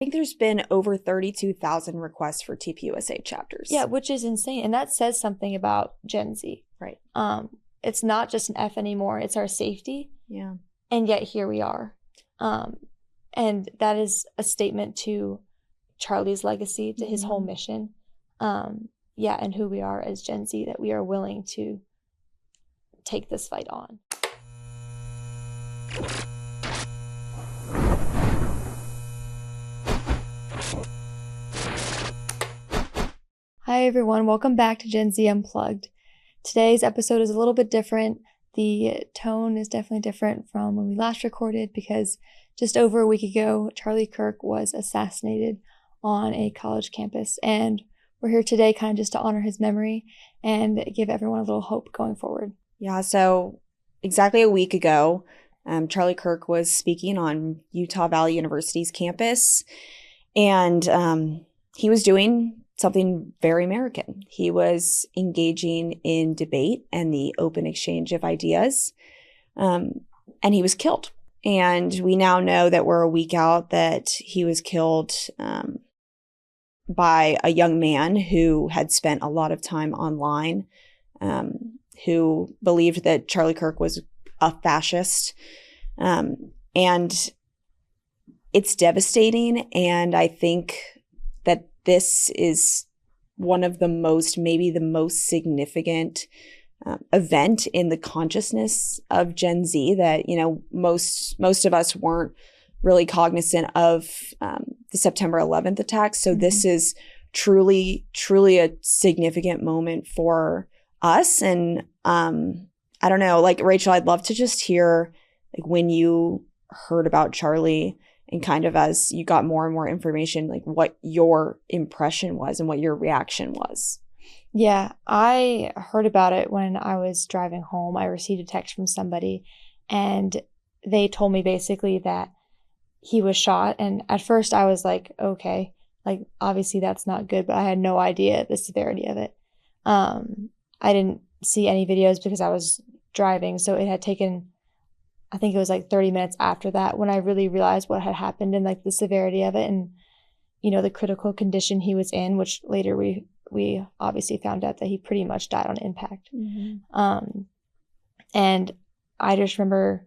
think there's been over 32,000 requests for TPUSA chapters. Yeah, which is insane. And that says something about Gen Z. Right. It's not just an F anymore. It's our safety. Yeah. And yet here we are. And that is a statement to Charlie's legacy, to his whole mission. And who we are as Gen Z, that we are willing to take this fight on. Hi everyone, welcome back to Gen Z Unplugged. Today's episode is a little bit different. The tone is definitely different from when we last recorded because just over a week ago, Charlie Kirk was assassinated on a college campus. And we're here today kind of just to honor his memory and give everyone a little hope going forward. Yeah, so exactly a week ago, Charlie Kirk was speaking on Utah Valley University's campus, and he was doing something very American. He was engaging in debate and the open exchange of ideas, and he was killed. And we now know that we're a week out that he was killed by a young man who had spent a lot of time online, who believed that Charlie Kirk was a fascist. And it's devastating. And I think that this is one of the maybe the most significant event in the consciousnly of Gen Z that, most of us weren't really cognizant of the September 11th attacks. So this is truly, truly a significant moment for us. And I don't know, like Rachel, I'd love to just hear like when you heard about Charlie and kind of as you got more and more information, like what your impression was and what your reaction was. Yeah, I heard about it when I was driving home. I received a text from somebody and they told me basically that he was shot. And at first I was like, okay, like obviously that's not good, but I had no idea the severity of it. I didn't see any videos because I was driving. So it had taken, I think it was like 30 minutes after that when I really realized what had happened and like the severity of it and, the critical condition he was in, which later we obviously found out that he pretty much died on impact. And I just remember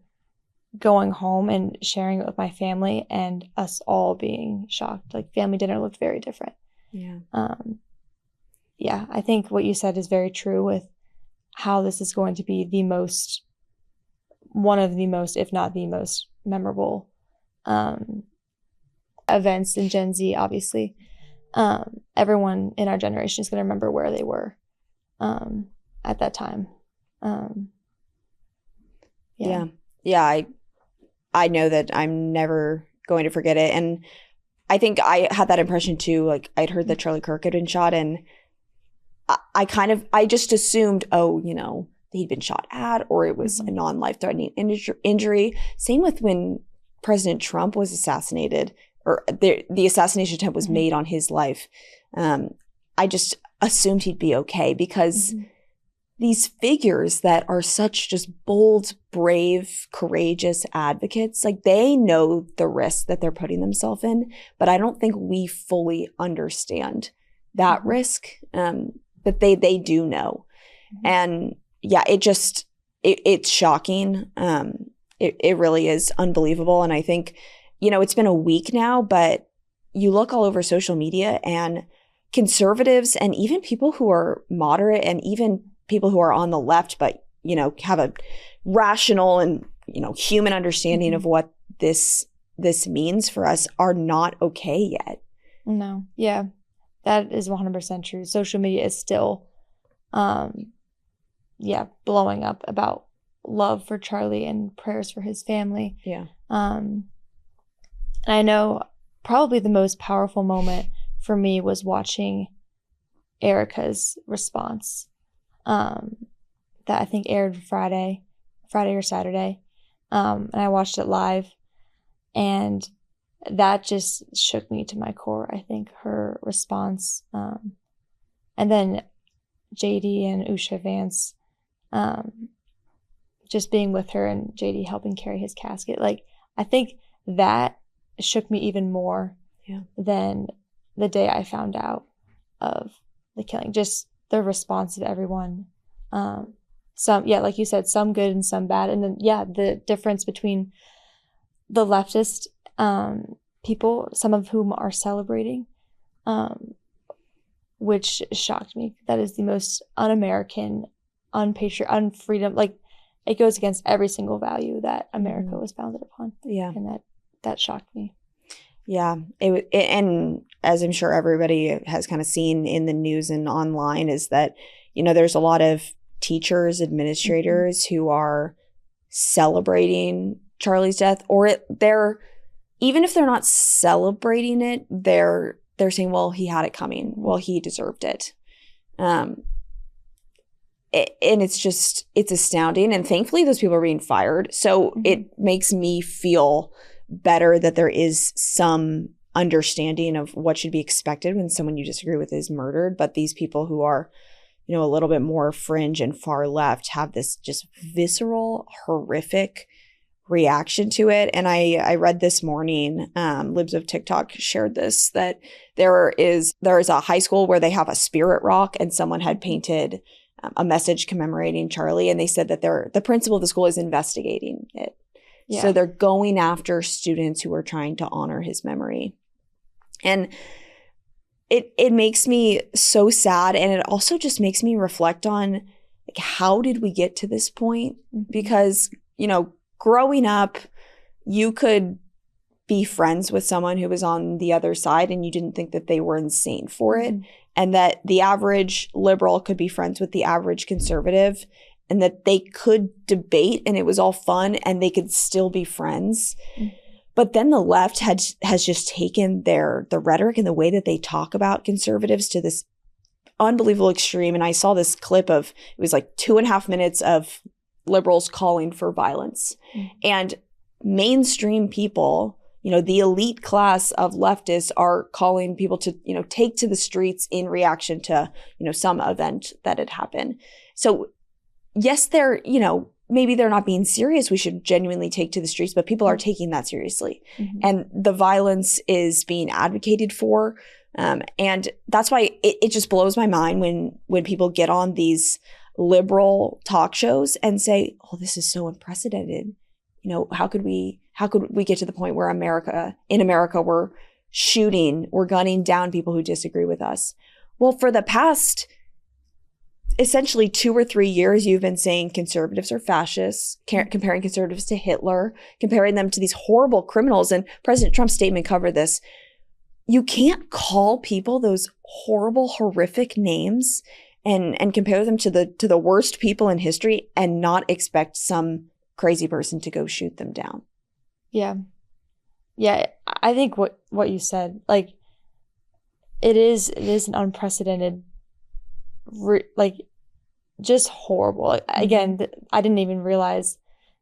going home and sharing it with my family and us all being shocked. Like family dinner looked very different. Yeah. I think what you said is very true with how this is going to be one of the most, if not the most memorable events in Gen Z, obviously. Everyone in our generation is going to remember where they were at that time. I know that I'm never going to forget it. And I think I had that impression too. Like I'd heard that Charlie Kirk had been shot and I just assumed, he'd been shot at or it was a non-life-threatening injury. Same with when President Trump was assassinated or the assassination attempt was made on his life. I just assumed he'd be okay because these figures that are such just bold, brave, courageous advocates, like they know the risk that they're putting themselves in, but I don't think we fully understand that risk. But they do know. And yeah, it's shocking. It really is unbelievable. And I think, it's been a week now, but you look all over social media and conservatives and even people who are moderate and even people who are on the left, but, have a rational and, human understanding of what this means for us are not okay yet. No. Yeah. That is 100% true. Social media is still, blowing up about love for Charlie and prayers for his family. Yeah. And I know probably the most powerful moment for me was watching Erica's response that I think aired Friday or Saturday. And I watched it live and that just shook me to my core. I think her response, and then JD and Usha Vance, just being with her and JD helping carry his casket. Like, I think that shook me even more than the day I found out of the killing. Just the response of everyone. Some, like you said, some good and some bad. And then, the difference between the leftist people, some of whom are celebrating, which shocked me. That is the most un-American, unfreedom. Like, it goes against every single value that America was founded upon. Yeah. And that shocked me. Yeah. And as I'm sure everybody has kind of seen in the news and online, is that, there's a lot of teachers, administrators who are celebrating Charlie's death, or they're, even if they're not celebrating it, they're saying, well, he had it coming. Well, he deserved it. And it's astounding. And thankfully, those people are being fired. So it makes me feel better that there is some understanding of what should be expected when someone you disagree with is murdered. But these people who are, a little bit more fringe and far left have this just visceral, horrific reaction to it. And I read this morning, Libs of TikTok shared this, that there is a high school where they have a spirit rock, and someone had painted a message commemorating Charlie, and they said that the principal of the school is investigating it. Yeah. So they're going after students who are trying to honor his memory. And it makes me so sad, and it also just makes me reflect on, like, how did we get to this point? Because, growing up, you could be friends with someone who was on the other side and you didn't think that they were insane for it, and that the average liberal could be friends with the average conservative, and that they could debate and it was all fun and they could still be friends. But then the left has just taken the rhetoric and the way that they talk about conservatives to this unbelievable extreme. And I saw this clip of, it was like 2.5 minutes of liberals calling for violence. And mainstream people, the elite class of leftists are calling people to, take to the streets in reaction to, some event that had happened. So yes, they're, maybe they're not being serious. We should genuinely take to the streets, but people are taking that seriously. And the violence is being advocated for. And that's why it just blows my mind when people get on these liberal talk shows and say, oh, this is so unprecedented. How could we get to the point where in America, we're gunning down people who disagree with us? Well, for the past essentially 2 or 3 years, you've been saying conservatives are fascists, comparing conservatives to Hitler, comparing them to these horrible criminals. And President Trump's statement covered this. You can't call people those horrible, horrific names and compare them to the worst people in history and not expect some crazy person to go shoot them down. Yeah. Yeah. I think what you said, like, it is an unprecedented, just horrible. Again, I didn't even realize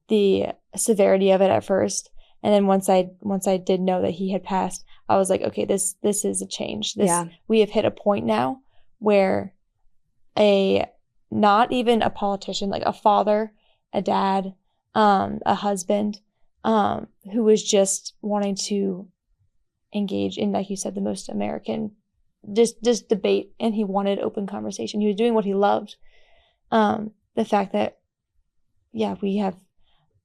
the severity of it at first. And then once I did know that he had passed, I was like, okay, this is a change. We have hit a point now where not even a politician, like a father, a dad, a husband, who was just wanting to engage in, like you said, the most American, just debate, and he wanted open conversation. He was doing what he loved. The fact that, we have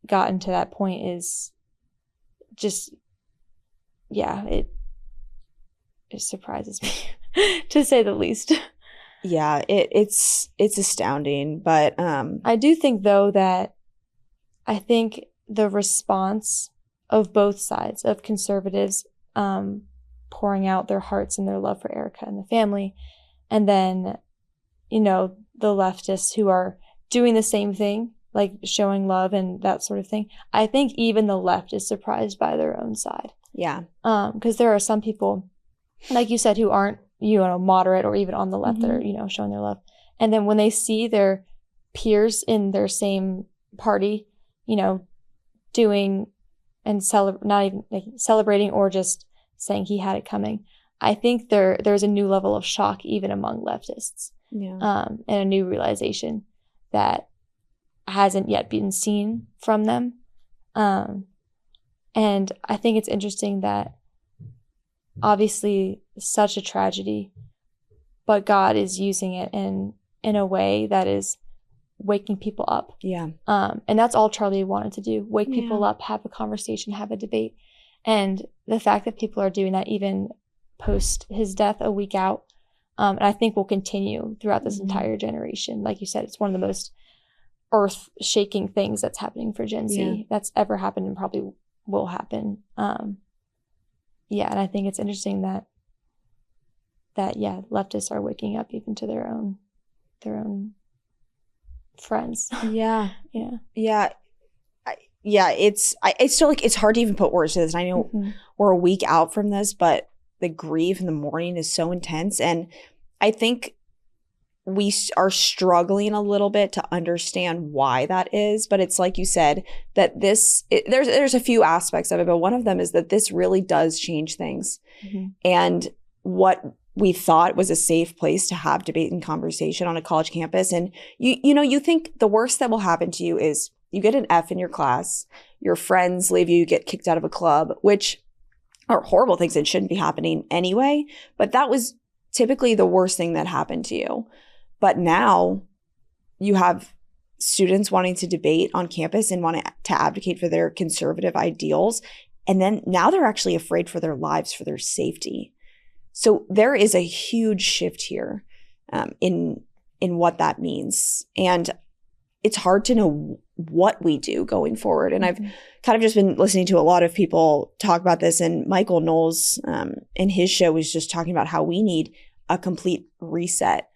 gotten to that point is just, it surprises me to say the least. Yeah, it's astounding. But I do think, though, that I think the response of both sides, of conservatives pouring out their hearts and their love for Erica and the family, and then, the leftists who are doing the same thing, like showing love and that sort of thing. I think even the left is surprised by their own side. Yeah. Because there are some people, like you said, who aren't, moderate or even on the left that are, showing their love. And then when they see their peers in their same party, doing and not even celebrating or just saying he had it coming, I think there's a new level of shock even among leftists. Yeah. And a new realization that hasn't yet been seen from them. And I think it's interesting that obviously such a tragedy, but God is using it in a way that is waking people up. Yeah. And that's all Charlie wanted to do. Wake people up, have a conversation, have a debate. And the fact that people are doing that even post his death a week out, and I think will continue throughout this entire generation. Like you said, it's one of the most earth-shaking things that's happening for Gen Z that's ever happened and probably will happen. And I think it's interesting that leftists are waking up even to their own friends. Yeah. Yeah. It's still like, it's hard to even put words to this. And I know we're a week out from this, but the grief and the mourning is so intense. And I think we are struggling a little bit to understand why that is. But it's like you said, that there's a few aspects of it, but one of them is that this really does change things. And what we thought was a safe place to have debate and conversation on a college campus. And you think the worst that will happen to you is you get an F in your class, your friends leave you get kicked out of a club, which are horrible things and shouldn't be happening anyway. But that was typically the worst thing that happened to you. But now you have students wanting to debate on campus and wanting to advocate for their conservative ideals. And then now they're actually afraid for their lives, for their safety. So there is a huge shift here in what that means. And it's hard to know what we do going forward. And I've kind of just been listening to a lot of people talk about this. And Michael Knowles in his show was just talking about how we need a complete reset.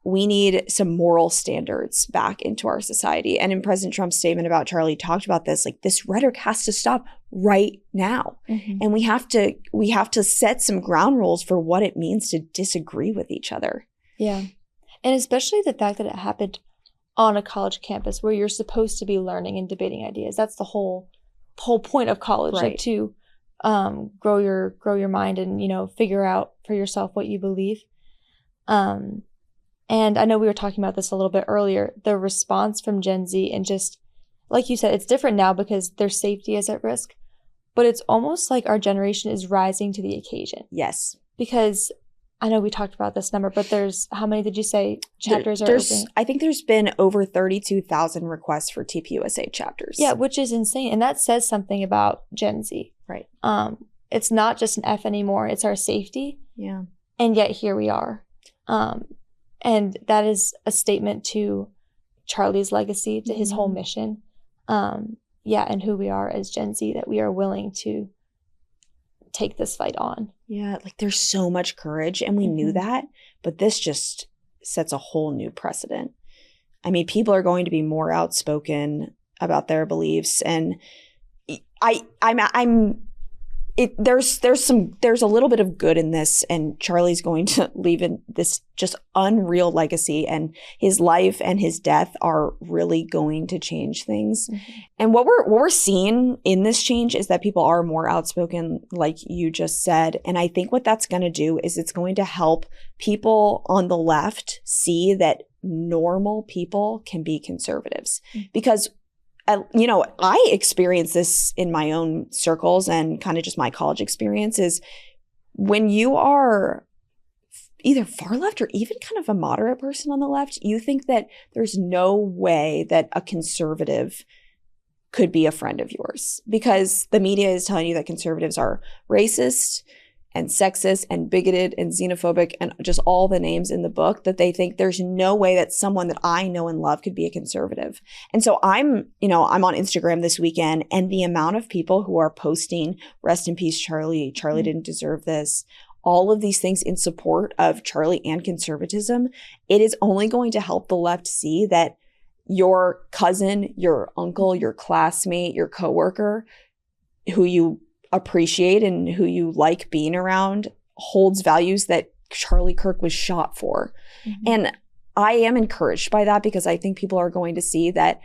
We need some moral standards back into our society. And in President Trump's statement about Charlie talked about this, like this rhetoric has to stop right now. And we have to set some ground rules for what it means to disagree with each other. Yeah. And especially the fact that it happened on a college campus where you're supposed to be learning and debating ideas. That's the whole point of college, right. Like to grow your mind and, figure out for yourself what you believe. And I know we were talking about this a little bit earlier, the response from Gen Z, and just like you said, it's different now because their safety is at risk, but it's almost like our generation is rising to the occasion. Yes. Because I know we talked about this number, but there's, how many did you say chapters are open? I think there's been over 32,000 requests for TPUSA chapters. Yeah, which is insane. And that says something about Gen Z. Right. It's not just an F anymore. It's our safety. Yeah. And yet here we are. And that is a statement to Charlie's legacy, to his whole mission. And who we are as Gen Z, that we are willing to take this fight on. Yeah, like there's so much courage, and we knew that, but this just sets a whole new precedent. I mean, people are going to be more outspoken about their beliefs, and there's a little bit of good in this, and Charlie's going to leave in this just unreal legacy, and his life and his death are really going to change things. And what we're seeing in this change is that people are more outspoken, like you just said. And I think what that's going to do is it's going to help people on the left see that normal people can be conservatives. Because I experienced this in my own circles and kind of just my college experience is when you are either far left or even kind of a moderate person on the left, you think that there's no way that a conservative could be a friend of yours because the media is telling you that conservatives are racist and sexist and bigoted and xenophobic and just all the names in the book, that they think there's no way that someone that I know and love could be a conservative. And so I'm on Instagram this weekend, and the amount of people who are posting rest in peace, Charlie didn't deserve this, all of these things in support of Charlie and conservatism, it is only going to help the left see that your cousin, your uncle, your classmate, your coworker, who you appreciate and who you like being around, holds values that Charlie Kirk was shot for. And I am encouraged by that because I think people are going to see that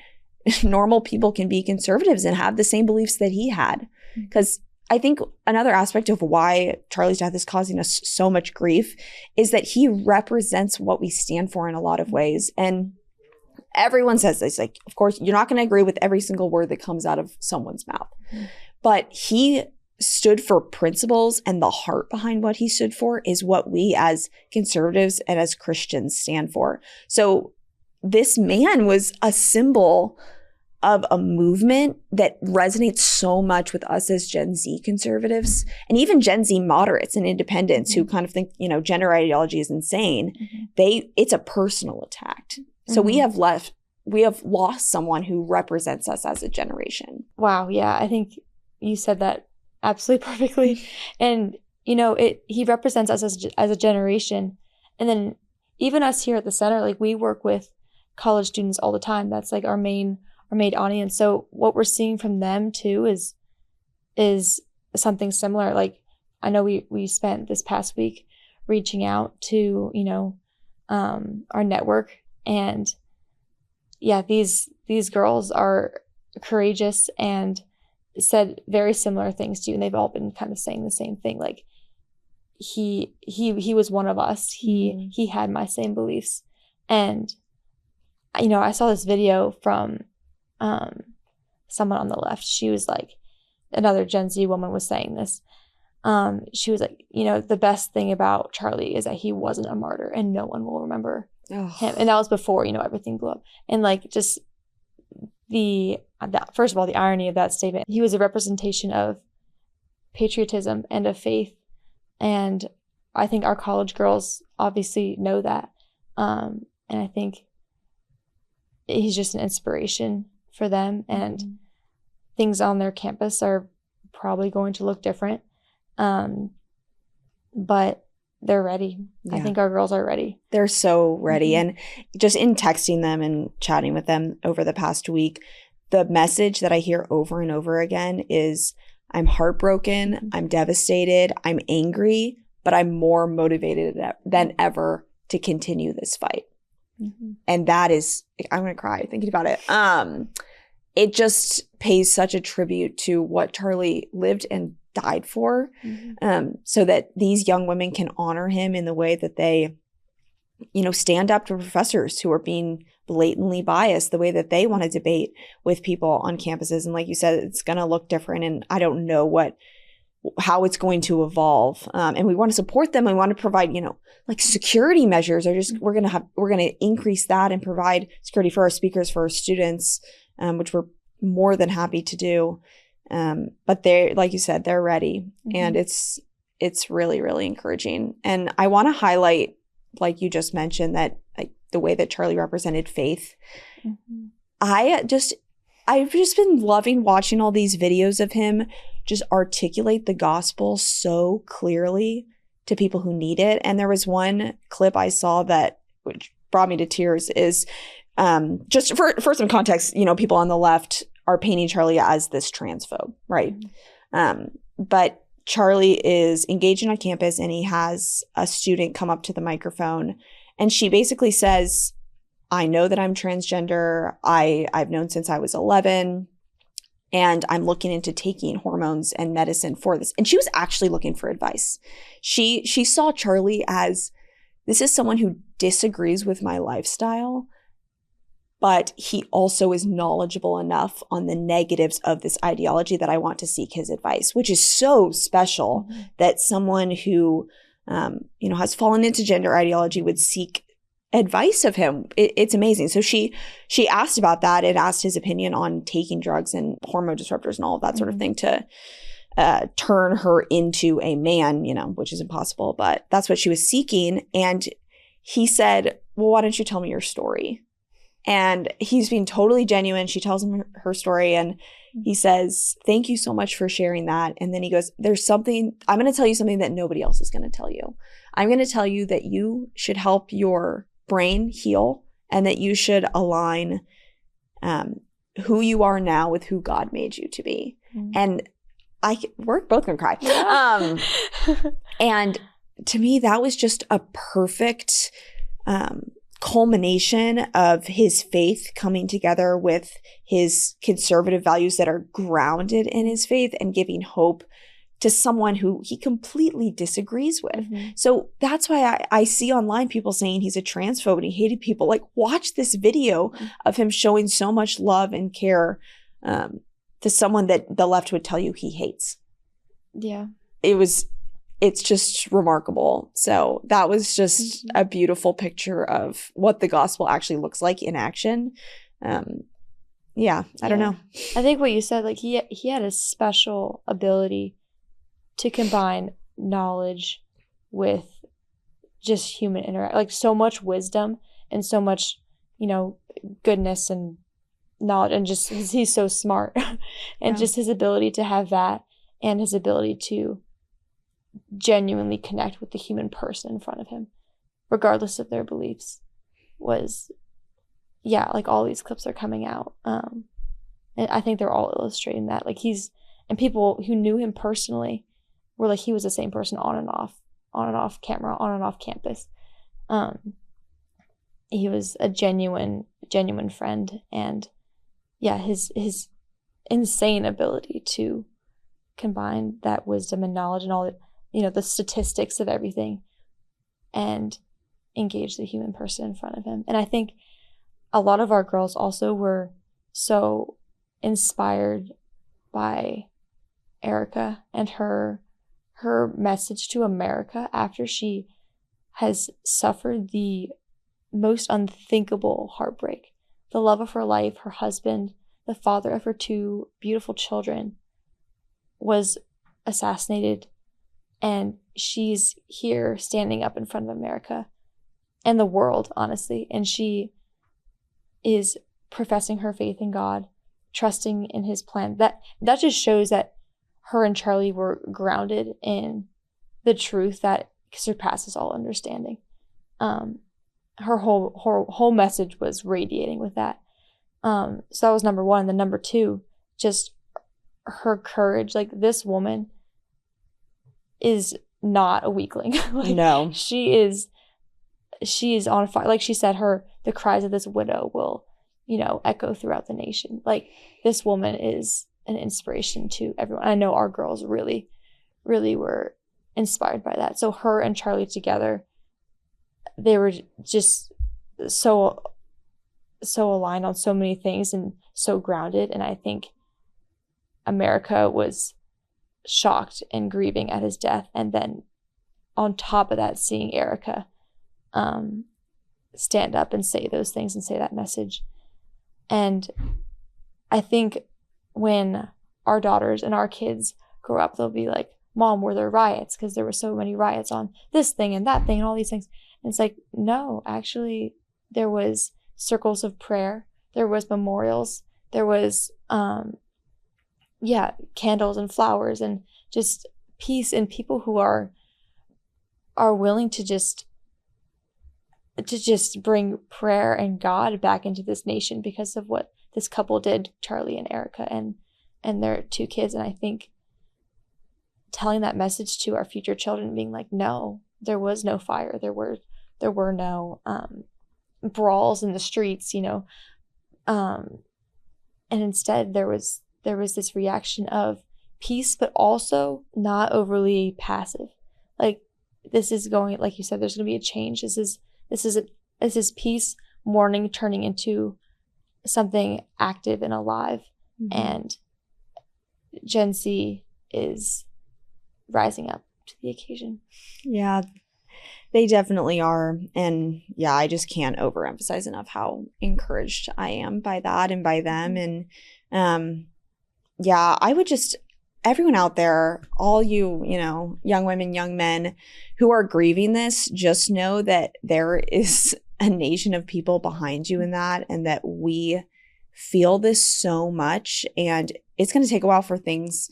normal people can be conservatives and have the same beliefs that he had. Because I think another aspect of why Charlie's death is causing us so much grief is that he represents what we stand for in a lot of ways. And everyone says this, like, of course, you're not going to agree with every single word that comes out of someone's mouth. But he stood for principles, and the heart behind what he stood for is what we as conservatives and as Christians stand for. So this man was a symbol of a movement that resonates so much with us as Gen Z conservatives and even Gen Z moderates and independents who kind of think, you know, gender ideology is insane. It's a personal attack. So we have lost someone who represents us as a generation. Wow. Yeah. I think you said that absolutely perfectly. And, you know, he represents us as a generation. And then even us here at the center, like we work with college students all the time. That's like our main audience. So what we're seeing from them too is something similar. Like I know we spent this past week reaching out to, you know, our network, and yeah, these girls are courageous and said very similar things to you, and they've all been kind of saying the same thing. Like he was one of us. He had my same beliefs. And you know, I saw this video from someone on the left. She was like, another Gen Z woman was saying this. She was like, you know, the best thing about Charlie is that he wasn't a martyr and no one will remember him. And that was before, you know, everything blew up. And like just first of all, the irony of that statement, he was a representation of patriotism and of faith. And I think our college girls obviously know that. And I think he's just an inspiration for them, and things on their campus are probably going to look different. But they're ready. Yeah. I think our girls are ready. They're so ready. And just in texting them and chatting with them over the past week, the message that I hear over and over again is, I'm heartbroken, I'm devastated, I'm angry, but I'm more motivated than ever to continue this fight. And that is, I'm going to cry thinking about it. It just pays such a tribute to what Charlie lived and died for, so that these young women can honor him in the way that they, you know, stand up to professors who are being blatantly biased, the way that they want to debate with people on campuses. And like you said, it's going to look different. And I don't know how it's going to evolve. And we want to support them. We want to provide, you know, like security measures are just, we're going to increase that and provide security for our speakers, for our students, which we're more than happy to do. But they're, like you said, they're ready, and it's really, really encouraging. And I want to highlight, like you just mentioned, that like the way that Charlie represented faith. I've just been loving watching all these videos of him just articulate the gospel so clearly to people who need it. And there was one clip I saw which brought me to tears, is just for some context, you know, people on the left are painting Charlie as this transphobe, right? But Charlie is engaging on campus, and he has a student come up to the microphone, and she basically says, I know that I'm transgender. I've known since I was 11. And I'm looking into taking hormones and medicine for this. And she was actually looking for advice. She saw Charlie as, this is someone who disagrees with my lifestyle, but he also is knowledgeable enough on the negatives of this ideology that I want to seek his advice, which is so special that someone who, you know, has fallen into gender ideology would seek advice of him. It's amazing. So she asked about that and asked his opinion on taking drugs and hormone disruptors and all of that sort of thing to turn her into a man, you know, which is impossible, but that's what she was seeking. And he said, well, why don't you tell me your story? And he's being totally genuine. She tells him her story, and he says, thank you so much for sharing that. And then he goes, I'm going to tell you something that nobody else is going to tell you. I'm going to tell you that you should help your brain heal, and that you should align who you are now with who God made you to be. And we're both gonna cry. Yeah. And to me, that was just a perfect culmination of his faith coming together with his conservative values that are grounded in his faith and giving hope to someone who he completely disagrees with. So that's why I see online people saying he's a transphobe and he hated people. Like, watch this video of him showing so much love and care to someone that the left would tell you he hates. Yeah. It's just remarkable. So that was just a beautiful picture of what the gospel actually looks like in action. I don't know. I think what you said, like he had a special ability to combine knowledge with just human interaction, like so much wisdom and so much, goodness and knowledge, and just he's so smart and just his ability to have that and his ability to genuinely connect with the human person in front of him, regardless of their beliefs, was, like all these clips are coming out. And I think they're all illustrating that. Like and people who knew him personally were like, he was the same person on and off camera, on and off campus. He was a genuine friend, and his insane ability to combine that wisdom and knowledge and all that, the statistics of everything, and engage the human person in front of him. And I think a lot of our girls also were so inspired by Erica and her message to America after she has suffered the most unthinkable heartbreak. The love of her life, her husband, the father of her 2 beautiful children, was assassinated, and she's here standing up in front of America and the world, honestly, and she is professing her faith in God, trusting in his plan. That just shows that her and Charlie were grounded in the truth that surpasses all understanding. Her whole message was radiating with that. So that was number 1. And then number 2, just her courage. Like, this woman is not a weakling. Like, no, she is on fire. Like she said, the cries of this widow will, echo throughout the nation. Like, this woman is an inspiration to everyone. I know our girls really, really were inspired by that. So her and Charlie together, they were just so aligned on so many things and so grounded. And I think America was shocked and grieving at his death, and then on top of that, seeing Erica stand up and say those things and say that message. And I think when our daughters and our kids grow up, they'll be like, Mom, were there riots? Because there were so many riots on this thing and that thing and all these things. And it's like, no, actually, there was circles of prayer, there was memorials, there was candles and flowers and just peace, and people who are willing to just bring prayer and God back into this nation because of what this couple did, Charlie and Erica, and their 2 kids. And I think telling that message to our future children, being like, no, there was no fire, there were no brawls in the streets, and instead there was this reaction of peace, but also not overly passive. Like, this is going, like you said, there's going to be a change. This is peace, mourning turning into something active and alive. Mm-hmm. And Gen Z is rising up to the occasion. Yeah, they definitely are. And I just can't overemphasize enough how encouraged I am by that and by them. And I would just, everyone out there, all you, young women, young men who are grieving this, just know that there is a nation of people behind you in that, and that we feel this so much, and it's going to take a while for things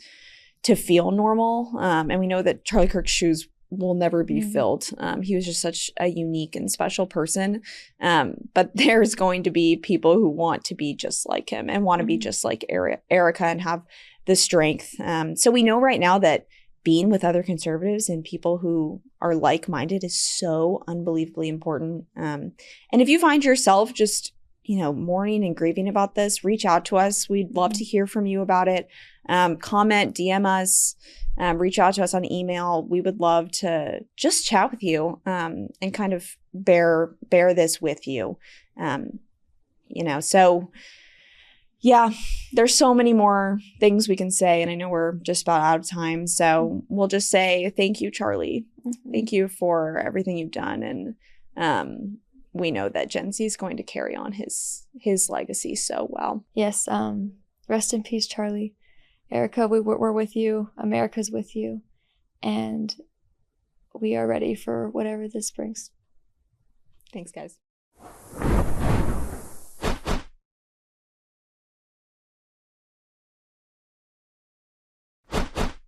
to feel normal. And we know that Charlie Kirk's shoes will never be filled. He was just such a unique and special person. But there's going to be people who want to be just like him and want to be just like Erica and have the strength. So we know right now that being with other conservatives and people who are like-minded is so unbelievably important. And if you find yourself just, mourning and grieving about this, reach out to us. We'd love to hear from you about it. Comment, DM us, reach out to us on email. We would love to just chat with you and kind of bear this with you. So yeah, there's so many more things we can say, and I know we're just about out of time. So we'll just say thank you, Charlie. Mm-hmm. Thank you for everything you've done, and we know that Gen Z is going to carry on his legacy so well. Yes. Rest in peace, Charlie. Erica, we're with you. America's with you, and we are ready for whatever this brings. Thanks, guys.